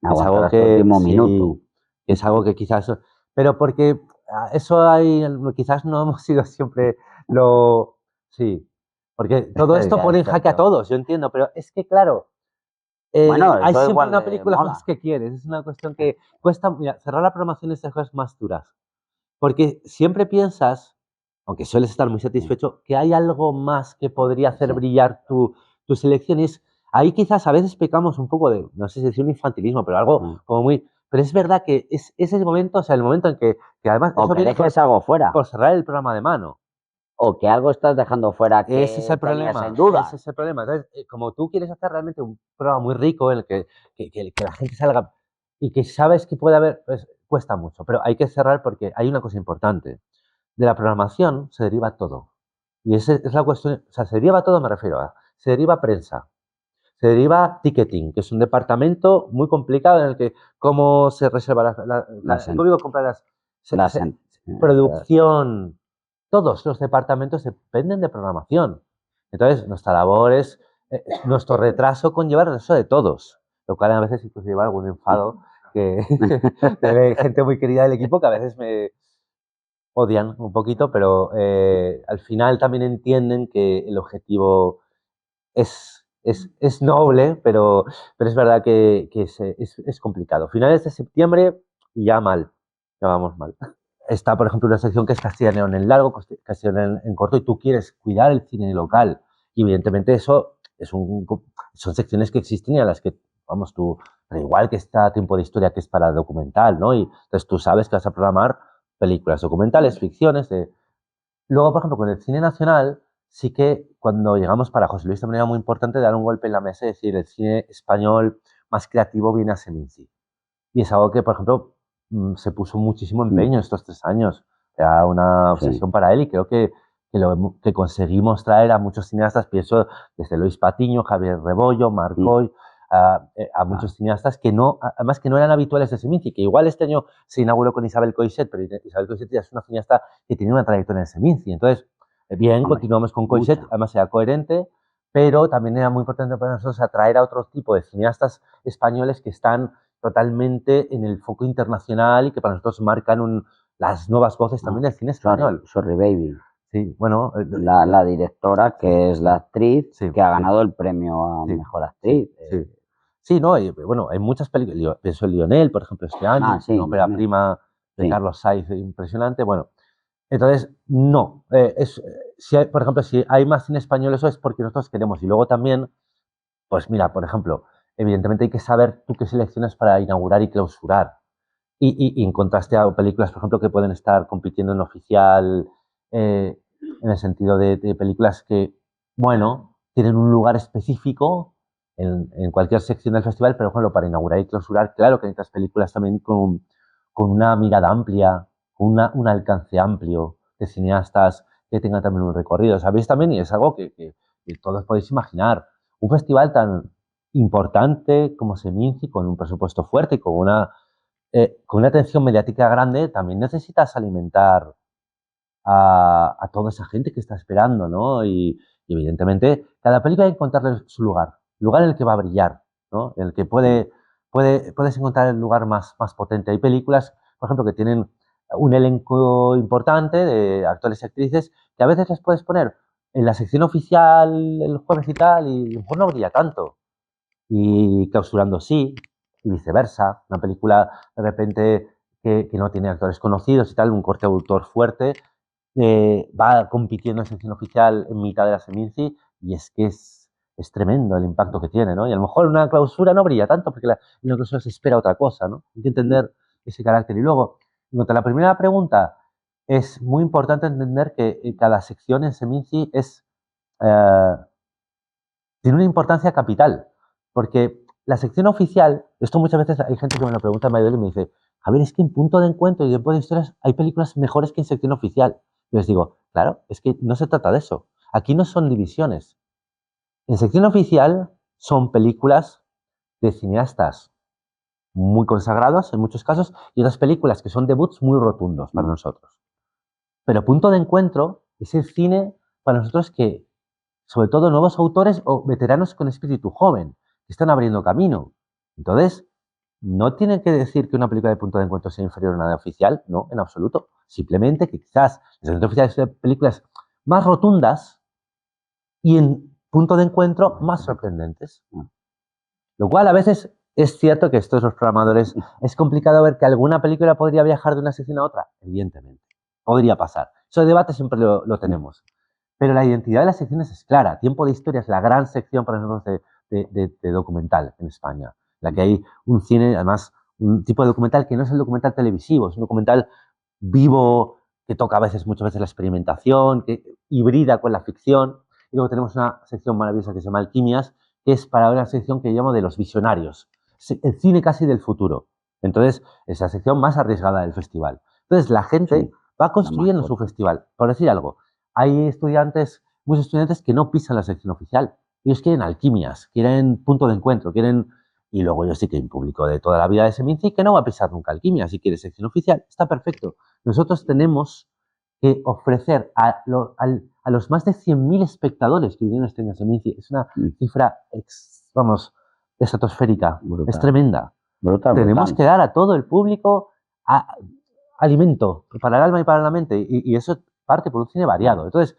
B: Es
A: Aguantar
B: algo
A: hasta el
B: que
A: último minuto.
B: sí, es algo que quizás, pero porque eso hay, quizás no hemos sido siempre lo, sí, porque todo esto pone
A: Es
B: en jaque a
A: cierto.
B: todos, yo entiendo, pero es que claro,
A: Bueno,
B: hay
A: eso
B: siempre
A: igual
B: una película más
A: mola.
B: que quieres, es una cuestión que cuesta, mira, cerrar la programación es de las cosas más duras, porque siempre piensas, aunque sueles estar muy
A: Sí,
B: satisfecho, que hay algo más que podría hacer
A: sí.
B: brillar tu selección. Y ahí quizás a veces pecamos un poco de, no sé si decir un infantilismo, pero algo
A: Mm.
B: como muy... Pero es verdad que es el momento, o sea, el momento en que además
A: O
B: eso
A: que
B: viene
A: dejes algo fuera.
B: por cerrar el programa de mano.
A: O que algo estás dejando fuera
B: Ese es
A: que
B: el
A: tenías en
B: problema,
A: duda.
B: ese es el problema. Entonces, como tú quieres hacer realmente un programa muy rico en el que la gente salga y que sabes que puede haber, pues cuesta mucho, pero hay que cerrar porque hay una cosa importante. De la programación se deriva todo. Y esa es la cuestión, o sea, se deriva todo, me refiero se deriva prensa, se deriva ticketing, que es un departamento muy complicado en el que cómo se reserva
A: Las
B: el
A: en-
B: público compra
A: las en-
B: producción, todos los departamentos dependen de programación. Entonces, nuestra labor es, nuestro retraso conlleva el retraso de todos, lo cual a veces incluso lleva algún enfado que de gente muy querida del equipo que a veces me odian un poquito, pero al final también entienden que el objetivo es noble, pero es verdad que es complicado. Finales de septiembre, ya mal, ya vamos mal. Está, por ejemplo, una sección que es castellano en largo, castellano en corto, y tú quieres cuidar el cine local. Y evidentemente eso son secciones que existen y a las que, vamos, tú, pero igual que está Tiempo de Historia, que es para documental, ¿no? Y entonces tú sabes que vas a programar películas documentales, ficciones. Luego, por ejemplo, con el cine nacional, sí que cuando llegamos para José Luis también era muy importante dar un golpe en la mesa y decir, el cine español más creativo viene a Seminci. Y es algo que, por ejemplo, se puso muchísimo empeño estos 3 años. Era una
A: Sí,
B: obsesión para él y creo que conseguimos traer a muchos cineastas, pienso desde Luis Patiño, Javier Rebollo, Marcoy, a
A: claro.
B: muchos cineastas que no, además que no eran habituales de Seminci, que igual este año se inauguró con Isabel Coixet, pero Isabel Coixet ya es una cineasta que tiene una trayectoria en Seminci. Entonces, bien,
A: Hombre,
B: continuamos con Coixet,
A: mucha.
B: además era coherente, pero también era muy importante para nosotros atraer a otro tipo de cineastas españoles que están totalmente en el foco internacional y que para nosotros marcan las nuevas voces también del cine español.
A: Sorry Baby.
B: Sí, bueno,
A: La directora,
B: sí,
A: que es la actriz
B: sí,
A: que ha
B: sí,
A: ganado el premio a
B: sí,
A: mejor
B: sí,
A: actriz.
B: sí. Sí, no, y, bueno, hay muchas películas, pienso en Lionel, por ejemplo, este año, una
A: Sí,
B: ópera
A: también.
B: prima de
A: Sí,
B: Carlos Saiz impresionante, bueno, entonces, no, si por ejemplo, si hay más cine español, eso es porque nosotros queremos, y luego también, pues mira, por ejemplo, evidentemente hay que saber tú qué seleccionas para inaugurar y clausurar. Y en contraste a películas, por ejemplo, que pueden estar compitiendo en oficial, en el sentido de películas que, bueno, tienen un lugar específico en cualquier sección del festival, pero, por ejemplo, para inaugurar y clausurar, claro que hay otras películas también con una mirada amplia, con un alcance amplio, de cineastas que tengan también un recorrido. ¿Sabéis también? Y es algo que todos podéis imaginar. Un festival tan importante como Seminci, con un presupuesto fuerte y con una atención mediática grande, también necesitas alimentar a toda esa gente que está esperando, ¿no? Y evidentemente, cada película hay que encontrarle su lugar en el que va a brillar, ¿no? En el que puedes encontrar el lugar más potente. Hay películas, por ejemplo, que tienen un elenco importante de actores y actrices que a veces les puedes poner en la sección oficial el jueves y tal, y a lo mejor no brilla tanto y clausurando sí, y viceversa. Una película de repente que no tiene actores conocidos y tal, un corte de autor fuerte, va compitiendo en sección oficial en mitad de la Seminci y es que es tremendo el impacto que tiene, ¿no? Y a lo mejor una clausura no brilla tanto porque en una clausura se espera otra cosa, ¿no? Hay que entender ese carácter. Y luego, en cuanto a la primera pregunta, es muy importante entender que cada sección en Seminci eh, tiene una importancia capital, porque la sección oficial, esto muchas veces hay gente que me lo pregunta en Maidol y me dice, Javier, es que en Punto de Encuentro y en Punto de Historias hay películas mejores que en sección oficial. Y les digo, claro, es que no se trata de eso. Aquí no son divisiones. En sección oficial son películas de cineastas muy consagrados en muchos casos y otras películas que son debuts muy rotundos para nosotros. Pero punto de encuentro es el cine para nosotros que, sobre todo nuevos autores o veteranos con espíritu joven, que están abriendo camino. Entonces, no tiene que decir que una película de punto de encuentro sea inferior a una de oficial, no, en absoluto. Simplemente que quizás las de oficiales son películas más rotundas y en punto de encuentro más sorprendentes. Lo cual a veces es cierto que estos los programadores es complicado ver que alguna película podría viajar de una sección a otra. Evidentemente, podría pasar. Ese debate siempre lo tenemos. Pero la identidad de las secciones es clara. Tiempo de Historia es la gran sección para nosotros de documental en España. La que hay un cine, además, un tipo de documental que no es el documental televisivo, es un documental vivo que toca a veces, muchas veces la experimentación, que hibrida con la ficción. Y luego tenemos una sección maravillosa que se llama Alquimias, que es para una sección que llamo de los visionarios. El cine casi del futuro. Entonces, es la sección más arriesgada del festival. Entonces, la gente va construyendo su festival. Por decir algo, hay muchos estudiantes que no pisan la sección oficial. Ellos quieren alquimias, quieren punto de encuentro, quieren... Y luego yo sí que hay un público de toda la vida de Seminci que no va a pisar nunca alquimia. Si quiere sección oficial, está perfecto. Nosotros tenemos que ofrecer a los más de 100.000 espectadores que vienen este año a Seminci. Es una cifra, estratosférica. Brutal. Es tremenda. Tenemos que dar a todo el público alimento para el alma y para la mente. Y eso parte por un cine variado. Entonces,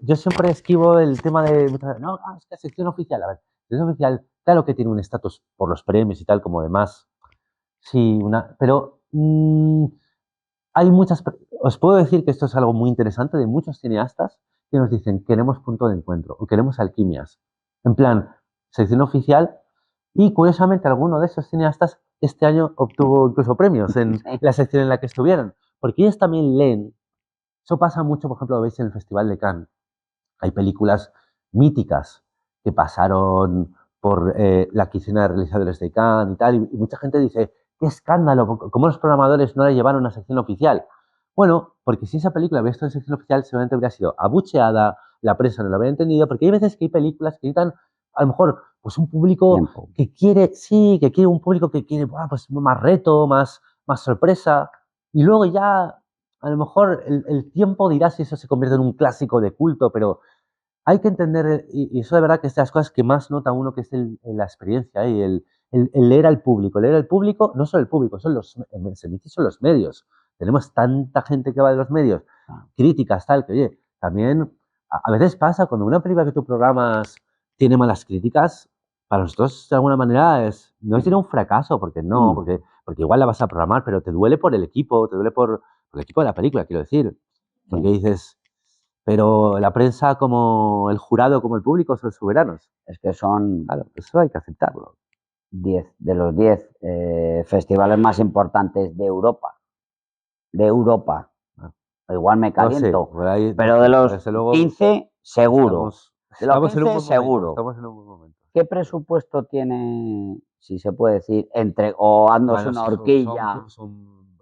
B: yo siempre esquivo el tema de... No, es que sección oficial. A ver, sección oficial, claro que tiene un estatus por los premios y tal, como demás. Sí, pero hay muchas... Os puedo decir que esto es algo muy interesante de muchos cineastas que nos dicen queremos punto de encuentro o queremos alquimias. En plan, sección oficial. Y curiosamente, alguno de esos cineastas este año obtuvo incluso premios en la sección en la que estuvieron. Porque ellos también leen. Eso pasa mucho, por ejemplo, lo veis en el Festival de Cannes. Hay películas míticas que pasaron por la quincena de realizadores de Cannes y tal, y mucha gente dice, qué escándalo, ¿cómo los programadores no la llevaron a sección oficial? Bueno, porque si esa película hubiera estado en sección oficial, seguramente habría sido abucheada, la prensa no lo habría entendido, porque hay veces que hay películas que necesitan, a lo mejor, pues un público que quiere, un público que quiere, pues más reto, más sorpresa, y luego ya a lo mejor el tiempo dirá si eso se convierte en un clásico de culto, pero hay que entender, y eso de verdad que es de las cosas que más nota uno, que es la experiencia y el leer al público. Leer al público, no solo el público, son los medios. Tenemos tanta gente que va de los medios, críticas, tal, que oye, también a veces pasa cuando una película que tú programas tiene malas críticas, para nosotros de alguna manera no es un fracaso, porque no, porque igual la vas a programar, pero te duele por el equipo, te duele por el equipo de la película, quiero decir. Porque dices, pero la prensa como el jurado, como el público, son soberanos.
A: Es que son...
B: Claro, eso hay que aceptarlo.
A: 10 de los 10 festivales más importantes de Europa. De Europa. Igual me caliento.
B: No sé, ahí,
A: pero de los luego, 15, seguro.
B: Estamos
A: de los 15, seguro.
B: Estamos en un buen momento.
A: ¿Qué presupuesto tiene, si se puede decir, o dándose una horquilla?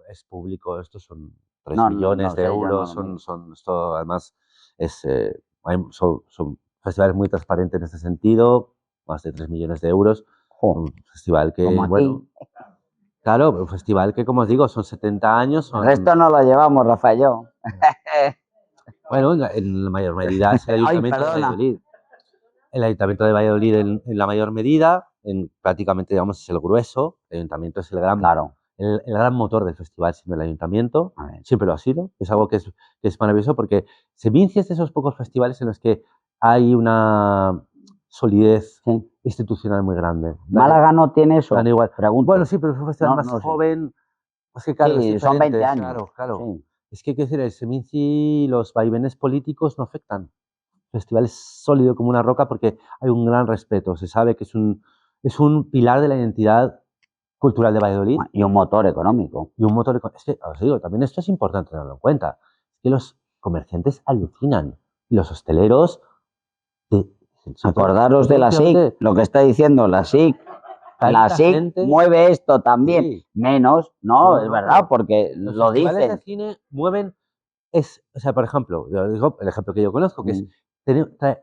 B: Es público, estos son 3 millones de euros. Esto además son festivales muy transparentes en este sentido, más de 3 millones de euros. Un festival que, bueno, claro, un festival que, como os digo, son 70 años.
A: El resto no lo llevamos, Rafael.
B: Bueno, en la mayor medida es el Ayuntamiento de Valladolid. El Ayuntamiento de Valladolid en la mayor medida, prácticamente, digamos, es el grueso. El Ayuntamiento es el gran motor del festival, siendo el Ayuntamiento. Siempre lo ha sido. Es algo que es maravilloso porque Seminci es de esos pocos festivales en los que hay una solidez institucional muy grande.
A: Málaga no tiene eso.
B: Igual. Bueno, sí, pero es un festival más joven.
A: Es que, claro, son 20 años.
B: Claro. Sí. Es que, hay que decir, el Seminci, los vaivenes políticos no afectan. El festival es sólido como una roca porque hay un gran respeto. Se sabe que es un pilar de la identidad cultural de Valladolid.
A: Y un motor económico.
B: Es que, os digo, también esto es importante tenerlo en cuenta. Es que los comerciantes alucinan. Y los hosteleros...
A: Acordaros de la SIC, lo que está diciendo la SIC. La SIC mueve esto también. Menos, no, es verdad, porque lo dicen. Los
B: festivales de cine mueven... o sea, por ejemplo, yo digo el ejemplo que yo conozco, que es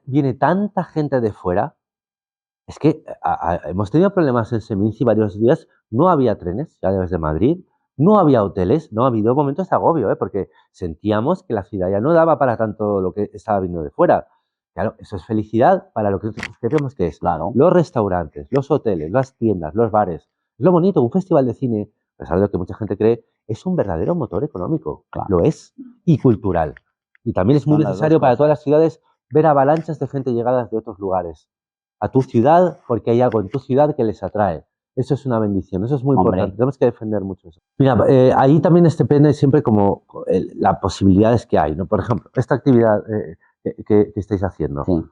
B: viene tanta gente de fuera Es que hemos tenido problemas en Seminci varios días, no había trenes ya desde Madrid, no había hoteles, no ha habido momentos de agobio, porque sentíamos que la ciudad ya no daba para tanto lo que estaba viniendo de fuera. Claro, eso es felicidad para lo que queremos que es.
A: Claro.
B: Los restaurantes, los hoteles, las tiendas, los bares. Es lo bonito, un festival de cine, a pesar de lo que mucha gente cree, es un verdadero motor económico.
A: Claro.
B: Lo es. Y cultural. Y también es muy necesario para todas las ciudades ver avalanchas de gente llegadas de otros lugares a tu ciudad porque hay algo en tu ciudad que les atrae. Eso es una bendición, eso es muy importante. Tenemos que defender mucho eso. Mira, ahí también depende siempre como las posibilidades que hay, ¿no? Por ejemplo, esta actividad que estáis haciendo.
A: Sí.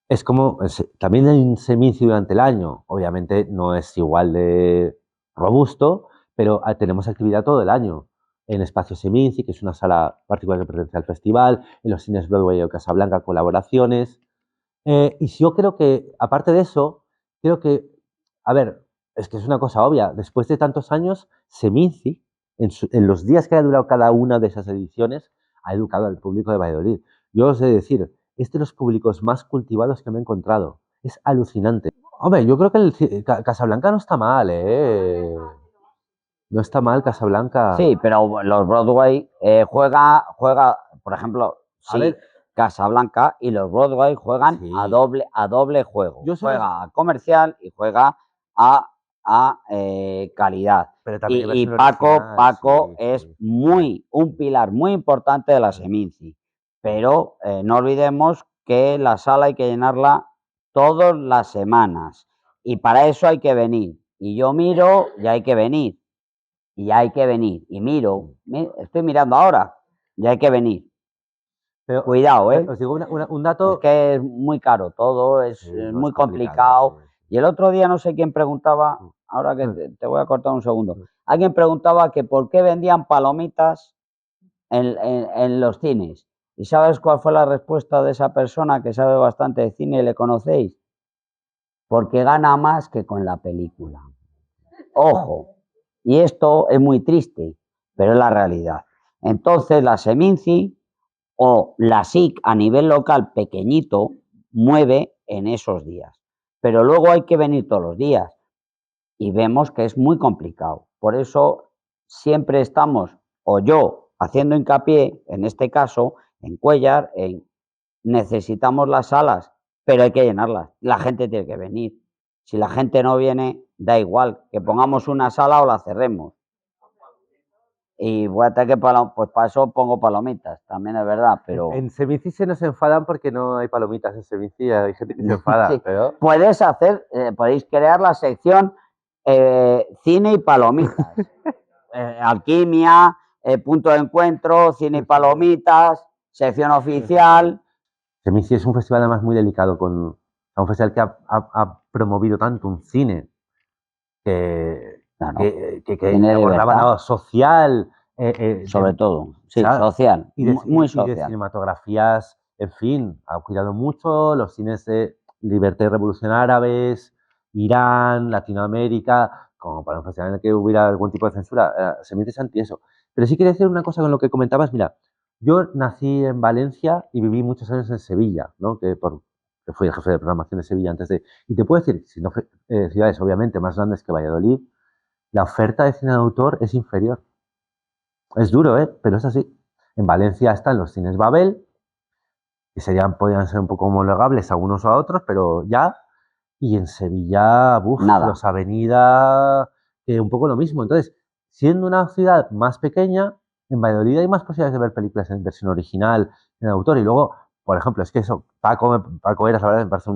B: Es como, también hay un Seminci durante el año. Obviamente no es igual de robusto, pero tenemos actividad todo el año. En Espacio Seminci, que es una sala particular que pertenece al festival, en los cines Broadway o Casablanca, colaboraciones. Y yo creo que, aparte de eso, creo que, a ver, es que es una cosa obvia, después de tantos años, Seminci, en los días que ha durado cada una de esas ediciones, ha educado al público de Valladolid. Yo os he de decir, es de los públicos más cultivados que me he encontrado. Es alucinante. Hombre, yo creo que Casablanca no está mal, ¿eh? No está mal Casablanca.
A: Sí, pero los Broadway juega, por ejemplo, sí, a ver, Casablanca y los Broadway juegan sí. a doble juego. Juega a comercial y juega a calidad. Y Paco sí, es un pilar muy importante de la Seminci. Pero no olvidemos que la sala hay que llenarla todas las semanas. Y para eso hay que venir. Y yo miro y hay que venir. Y hay que venir. Y estoy mirando ahora. Y hay que venir. Pero, cuidado, ¿eh?
B: Os digo un dato.
A: Es que es muy caro todo, es muy complicado. Sí. Y el otro día no sé quién preguntaba, ahora que te voy a cortar un segundo. Alguien preguntaba que por qué vendían palomitas en los cines. ¿Y sabes cuál fue la respuesta de esa persona que sabe bastante de cine y le conocéis? Porque gana más que con la película. Ojo. Y esto es muy triste, pero es la realidad. Entonces, la Seminci o la SIC a nivel local pequeñito mueve en esos días. Pero luego hay que venir todos los días y vemos que es muy complicado. Por eso siempre estamos, o yo, haciendo hincapié, en este caso, en Cuéllar, necesitamos las salas, pero hay que llenarlas. La gente tiene que venir. Si la gente no viene, da igual, que pongamos una sala o la cerremos. Y voy a tener que, pues para eso pongo palomitas, también es verdad, pero...
B: En Seminci se nos enfadan porque no hay palomitas en Seminci, hay gente que se enfada, sí. Pero...
A: podéis crear la sección cine y palomitas. Alquimia, punto de encuentro, cine y palomitas, sección oficial...
B: Seminci es un festival además muy delicado, un festival que ha promovido tanto un cine que abordaba lado social.
A: Sobre todo, sí, social, muy social.
B: Y de cinematografías, en fin, ha cuidado mucho los cines de libertad y revolución árabes, Irán, Latinoamérica, como para un festival en el que hubiera algún tipo de censura, se me dice anti eso. Pero sí quería decir una cosa con lo que comentabas, mira, yo nací en Valencia y viví muchos años en Sevilla, ¿no? Que fui el jefe de programación de Sevilla antes de... Y te puedo decir, si no ciudades obviamente más grandes que Valladolid, la oferta de cine de autor es inferior. Es duro, pero es así. En Valencia están los cines Babel, que podrían ser un poco homologables a unos o a otros, pero ya. Y en Sevilla, los Avenida, un poco lo mismo. Entonces, siendo una ciudad más pequeña, en Valladolid hay más posibilidades de ver películas en versión original, en autor. Y luego, por ejemplo, es que eso, Paco Eras, la verdad, me parece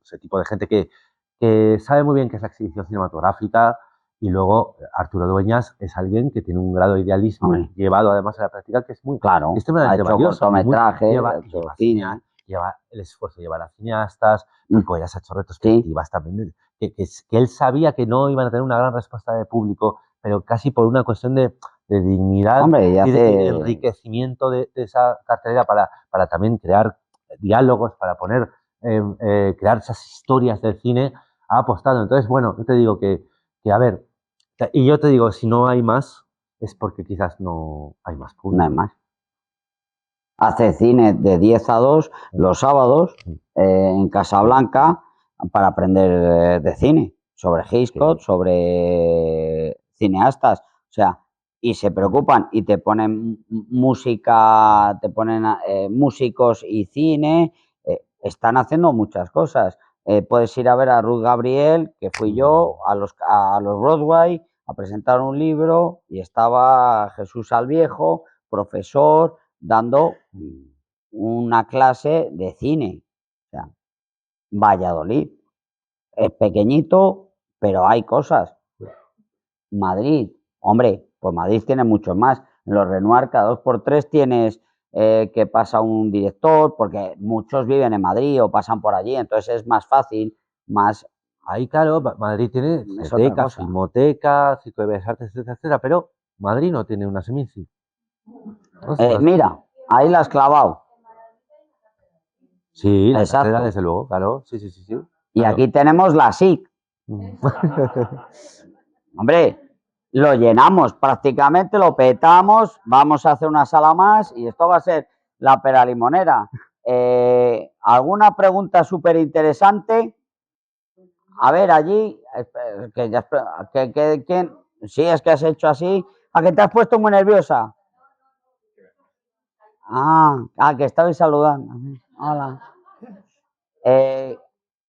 B: ese tipo de gente que sabe muy bien qué es la exhibición cinematográfica. Y luego Arturo Dueñas es alguien que tiene un grado de idealismo llevado además a la práctica que es muy
A: claro. Ha hecho cortometraje,
B: lleva el esfuerzo, llevar a cineastas, Paco Eras ha hecho retrospectivas también, que él sabía que no iban a tener una gran respuesta de público, pero casi por una cuestión de dignidad y de enriquecimiento de esa cartelera para también crear diálogos, para crear esas historias del cine, ha apostado. Entonces, bueno, yo te digo que a ver, y yo te digo, si no hay más, es porque quizás no hay más público.
A: No hay más. Hace cine de 10 a 2 los sábados en Casablanca para aprender de cine, sobre Hitchcock, sobre cineastas, o sea, y se preocupan y te ponen música, te ponen músicos y cine, están haciendo muchas cosas. Puedes ir a ver a Ruth Gabriel, que fui yo, a los Broadway, a presentar un libro y estaba Jesús Alviejo, profesor, dando una clase de cine. O sea, Valladolid es pequeñito, pero hay cosas. Madrid, hombre, pues Madrid tiene muchos más. En los Renoir cada 2x3 tienes que pasa un director, porque muchos viven en Madrid o pasan por allí, entonces es más fácil, más...
B: Ahí, claro, Madrid tiene Cineteca, Filmoteca, Circo de Bellas Artes, etcétera, etcétera, pero Madrid no tiene una Seminci.
A: Mira, ahí la has clavado.
B: Sí, la cátedra, desde luego, claro, sí.
A: Y claro, aquí tenemos la SIC. Hombre, lo llenamos prácticamente, lo petamos, vamos a hacer una sala más y esto va a ser la pera limonera. ¿Alguna pregunta súper interesante? A ver, allí, ¿quién? Sí, es que has hecho así. ¿A que te has puesto muy nerviosa? Que estabais saludando. Hola.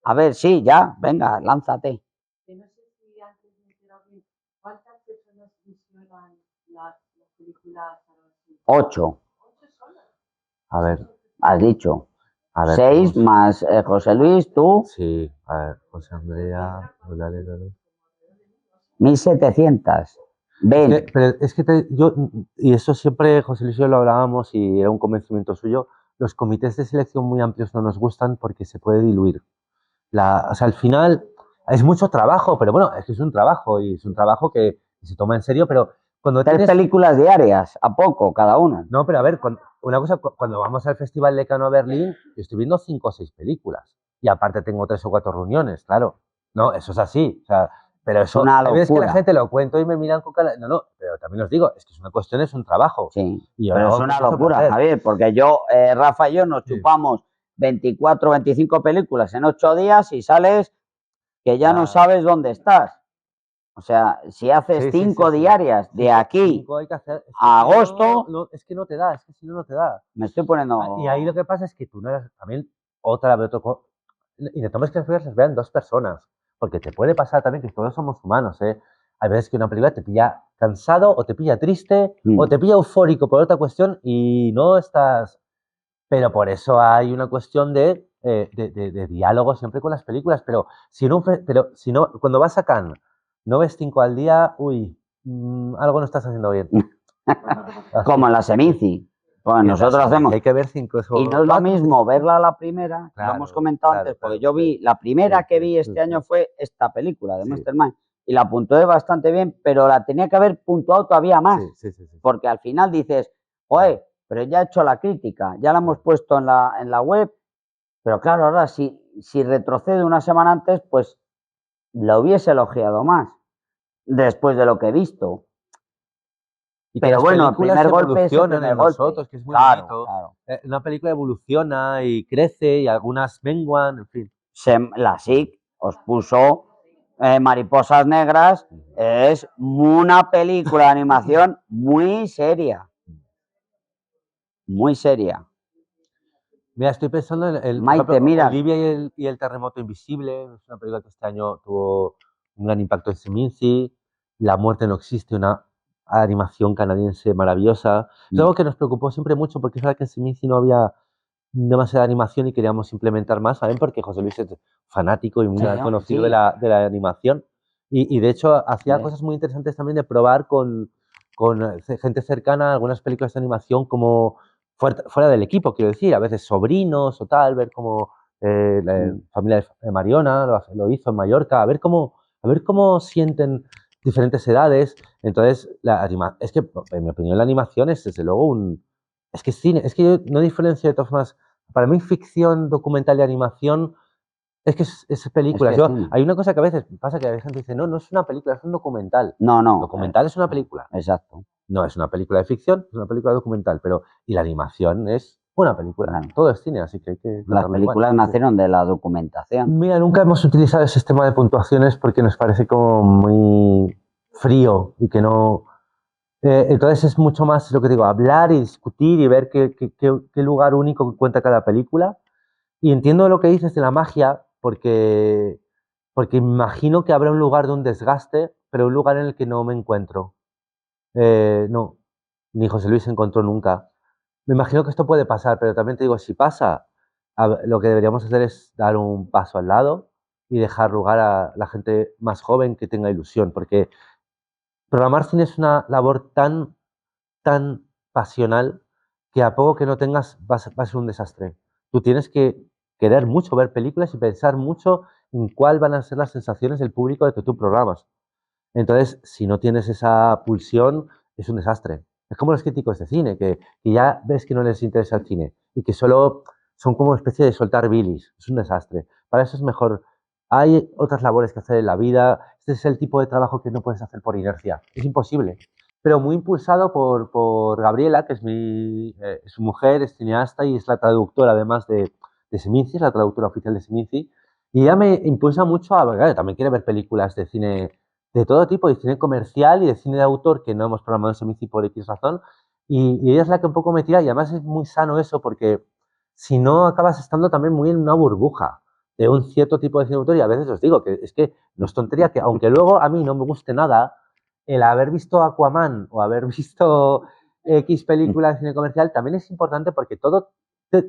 A: A ver, sí, ya, venga, lánzate. ¿Cuántas personas visionan las películas? 8.
B: A ver.
A: Has dicho.
B: A ver,
A: 6 más José Luis, tú.
B: Sí, a ver, José Andrea.
A: 1700. Ven.
B: Es que yo, y eso siempre José Luis y yo lo hablábamos y era un convencimiento suyo, los comités de selección muy amplios no nos gustan porque se puede diluir. O sea, al final es mucho trabajo, pero bueno, es que es un trabajo y es un trabajo que se toma en serio, pero cuando
A: 3 películas diarias, ¿a poco cada una?
B: No, pero a ver, una cosa, cuando vamos al Festival de Cannes a Berlín, yo estoy viendo 5 o 6 películas y aparte tengo 3 o 4 reuniones, claro. No, eso es así, o sea, pero eso,
A: hay
B: veces que la gente lo cuento y me miran con cara, no, pero también os digo, es que es una cuestión, es un trabajo.
A: Sí, pero es una locura, Javier, porque yo, Rafa y yo nos chupamos 24, 25 películas en 8 días y sales que ya no sabes dónde estás. O sea, si haces 5 diarias de aquí a agosto...
B: es que no te da, es que si no, no te da.
A: Me estoy poniendo...
B: Y ahí lo que pasa es que tú no eres, también, intentamos que las películas las vean 2 personas, porque te puede pasar también que todos somos humanos, ¿eh? Hay veces que una película te pilla cansado, o te pilla triste, o te pilla eufórico por otra cuestión y no estás... Pero por eso hay una cuestión de diálogo siempre con las películas, pero si no, cuando vas a Cannes, no ves 5 al día, algo no estás haciendo bien.
A: Como en la Seminci. Pues nosotros hacemos.
B: Hay que ver 5.
A: Y no es lo mismo verla a la primera, lo hemos comentado antes, porque yo vi, la primera que vi este año fue esta película de Mastermind, y la puntué bastante bien, pero la tenía que haber puntuado todavía más, porque al final dices, oye, pero ya he hecho la crítica, ya la hemos puesto en la web, pero claro, ahora si retrocede una semana antes, pues lo hubiese elogiado más, después de lo que he visto.
B: Y pero bueno, el primer golpe es el primer golpe. Que es muy bonito. Claro. Una película evoluciona y crece y algunas menguan, en fin.
A: La SIC os puso Mariposas Negras, es una película de animación muy seria. Muy seria.
B: Mira, estoy pensando en Olivia y el terremoto invisible. Es una película que este año tuvo un gran impacto en Seminci. La muerte no existe, una animación canadiense maravillosa. Es algo que nos preocupó siempre mucho porque es verdad que en Seminci no había demasiada animación y queríamos implementar más, ¿saben? Porque José Luis es fanático y muy conocido de la animación. Y de hecho hacía cosas muy interesantes también de probar con gente cercana algunas películas de animación como fuera del equipo, quiero decir, a veces sobrinos o tal, ver cómo la familia de Mariona lo hizo en Mallorca, a ver cómo sienten diferentes edades. Entonces, es que, en mi opinión, la animación es desde luego es que cine, es que yo no diferencio de todas formas. Para mí, ficción, documental y animación es que es película. Hay una cosa que a veces pasa que a veces dice, no es una película, es un documental.
A: No.
B: Documental es una película.
A: Exacto.
B: No es una película de ficción, es una película documental, y la animación es una película.
A: Claro.
B: Todo es cine, así que hay que
A: Las
B: tratarlo igual.
A: películas nacieron de la documentación.
B: Mira, nunca hemos utilizado el sistema de puntuaciones porque nos parece como muy frío y que no... entonces es mucho más lo que digo, hablar y discutir y ver qué lugar único cuenta cada película. Y entiendo lo que dices de la magia porque imagino que habrá un lugar de un desgaste, pero un lugar en el que no me encuentro. No, ni José Luis se encontró nunca. Me imagino que esto puede pasar, pero también te digo, si pasa, lo que deberíamos hacer es dar un paso al lado y dejar lugar a la gente más joven que tenga ilusión, porque programar cine es una labor tan pasional que a poco que no tengas va a ser un desastre. Tú tienes que querer mucho ver películas y pensar mucho en cuál van a ser las sensaciones del público de que tú programas. Entonces, si no tienes esa pulsión, es un desastre. Es como los críticos de cine, que ya ves que no les interesa el cine y que solo son como una especie de soltar bilis. Es un desastre. Para eso es mejor. Hay otras labores que hacer en la vida. Este es el tipo de trabajo que no puedes hacer por inercia. Es imposible. Pero muy impulsado por Gabriela, que es su mujer, es cineasta y es la traductora además de Seminci, es la traductora oficial de Seminci. Y ella me impulsa mucho a, claro, también quiere ver películas de cine de todo tipo, de cine comercial y de cine de autor que no hemos programado en Seminci por X razón. Y ella es la que un poco me tira y además es muy sano eso porque si no acabas estando también muy en una burbuja de un cierto tipo de cine de autor y a veces os digo que es que no es tontería que aunque luego a mí no me guste nada, el haber visto Aquaman o haber visto X película de cine comercial también es importante porque todo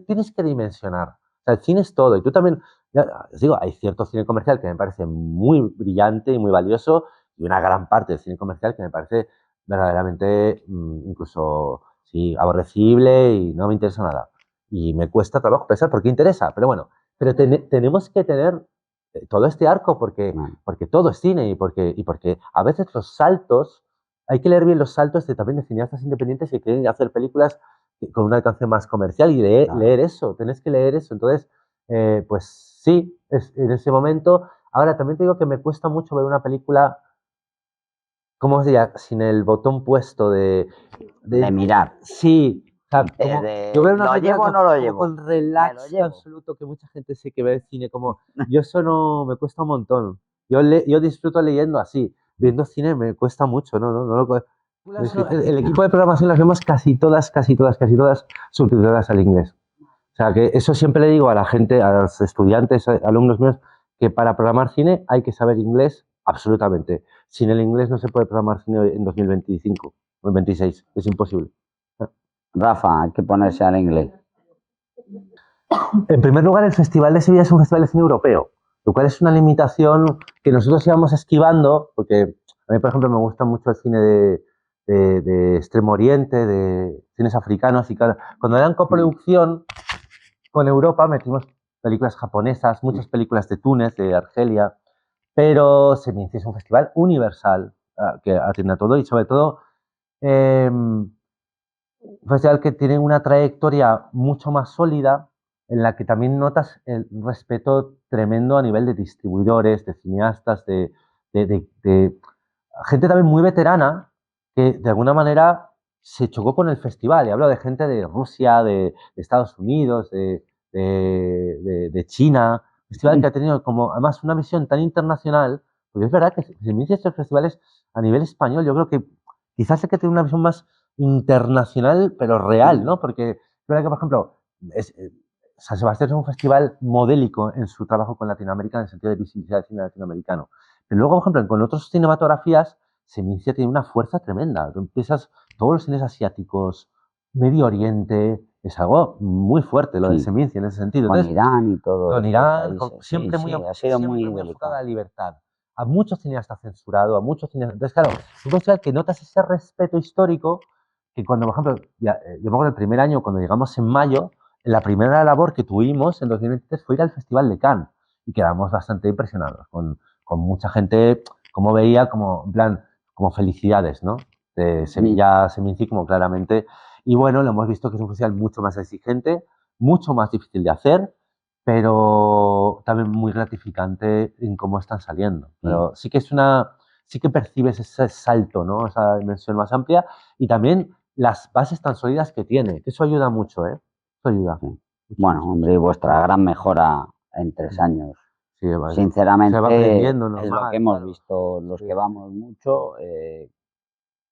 B: tienes que dimensionar. O sea, el cine es todo y tú también, ya, os digo, hay cierto cine comercial que me parece muy brillante y muy valioso y una gran parte del cine comercial que me parece verdaderamente incluso sí, aborrecible y no me interesa nada. Y me cuesta trabajo pensar por qué interesa, pero bueno, pero tenemos que tener todo este arco porque todo es cine y porque a veces los saltos, hay que leer bien los saltos también de cineastas independientes que quieren hacer películas con un alcance más comercial y leer eso, tenés que leer eso. Entonces, pues sí, en ese momento. Ahora, también te digo que me cuesta mucho ver una película, ¿cómo os diría? Sin el botón puesto
A: De mirar.
B: Sí, o sea, como yo veo una
A: ¿lo
B: película
A: llevo o no lo llevo?
B: con relax absoluto, que mucha gente sé que ve el cine como... Yo eso no, me cuesta un montón. Yo disfruto leyendo así, viendo cine me cuesta mucho, el equipo de programación las vemos casi todas subtituladas al inglés. O sea, que eso siempre le digo a la gente, a los estudiantes, a alumnos míos, que para programar cine hay que saber inglés absolutamente. Sin el inglés no se puede programar cine en 2025 o en 2026, es imposible.
A: Rafa, hay que ponerse al inglés.
B: En primer lugar, el Festival de Sevilla es un festival de cine europeo, lo cual es una limitación que nosotros íbamos esquivando, porque a mí, por ejemplo, me gusta mucho el cine de Extremo Oriente, de cines africanos, y cuando eran coproducción con Europa metimos películas japonesas, muchas películas de Túnez, de Argelia, pero Seminci es un festival universal que atiende a todo y sobre todo un festival que tiene una trayectoria mucho más sólida en la que también notas el respeto tremendo a nivel de distribuidores, de cineastas, de gente también muy veterana que de alguna manera se chocó con el festival. Y hablo de gente de Rusia, de Estados Unidos, de China. Un festival que ha tenido como además una visión tan internacional, porque es verdad que se inicia estos festivales a nivel español. Yo creo que quizás hay que tener una visión más internacional, pero real, ¿no? Porque es verdad que, por ejemplo, San Sebastián es un festival modélico en su trabajo con Latinoamérica en el sentido de visibilidad del cine latinoamericano. Pero luego, por ejemplo, con otras cinematografías, Seminci tiene una fuerza tremenda. Tú empiezas todos los cines asiáticos, Medio Oriente, es algo muy fuerte lo de Seminci en ese sentido.
A: Con Irán y todo.
B: Con Irán, siempre
A: sí,
B: muy,
A: ha sido
B: siempre
A: muy
B: enfocada a la libertad. A muchos cineastas censurado, a muchos cineastas... Entonces, claro, es un festival que notas ese respeto histórico que cuando, por ejemplo, yo me acuerdo el primer año, cuando llegamos en mayo, la primera labor que tuvimos en 2023 fue ir al Festival de Cannes y quedamos bastante impresionados con mucha gente, como veía, como, en plan, como felicidades, ¿no? De Sevilla, Seminci, como claramente. Y bueno, lo hemos visto que es un festival mucho más exigente, mucho más difícil de hacer, pero también muy gratificante en cómo están saliendo. Pero sí que sí que percibes ese salto, ¿no? Esa dimensión más amplia y también las bases tan sólidas que tiene, que eso ayuda mucho, ¿eh? Eso ayuda.
A: Sí. Bueno, hombre, y vuestra gran mejora en 3 años.
B: Sí, vale.
A: Sinceramente,
B: Se va aprendiendo,
A: es lo
B: normal,
A: que hemos
B: claro.
A: visto los
B: Sí,
A: que vamos mucho.
B: Es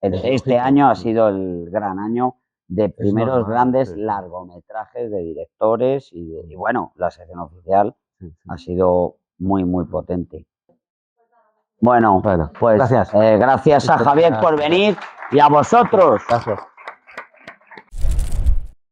A: Este
B: lógico,
A: año ha
B: sí.
A: sido el gran año de primeros
B: normal,
A: grandes
B: sí.
A: largometrajes de directores y bueno, la sección oficial
B: Sí, sí.
A: ha sido muy, muy potente. Bueno,
B: Bueno,
A: pues
B: gracias.
A: gracias a
B: Muchas
A: Javier por
B: gracias.
A: venir y a vosotros.
B: Gracias.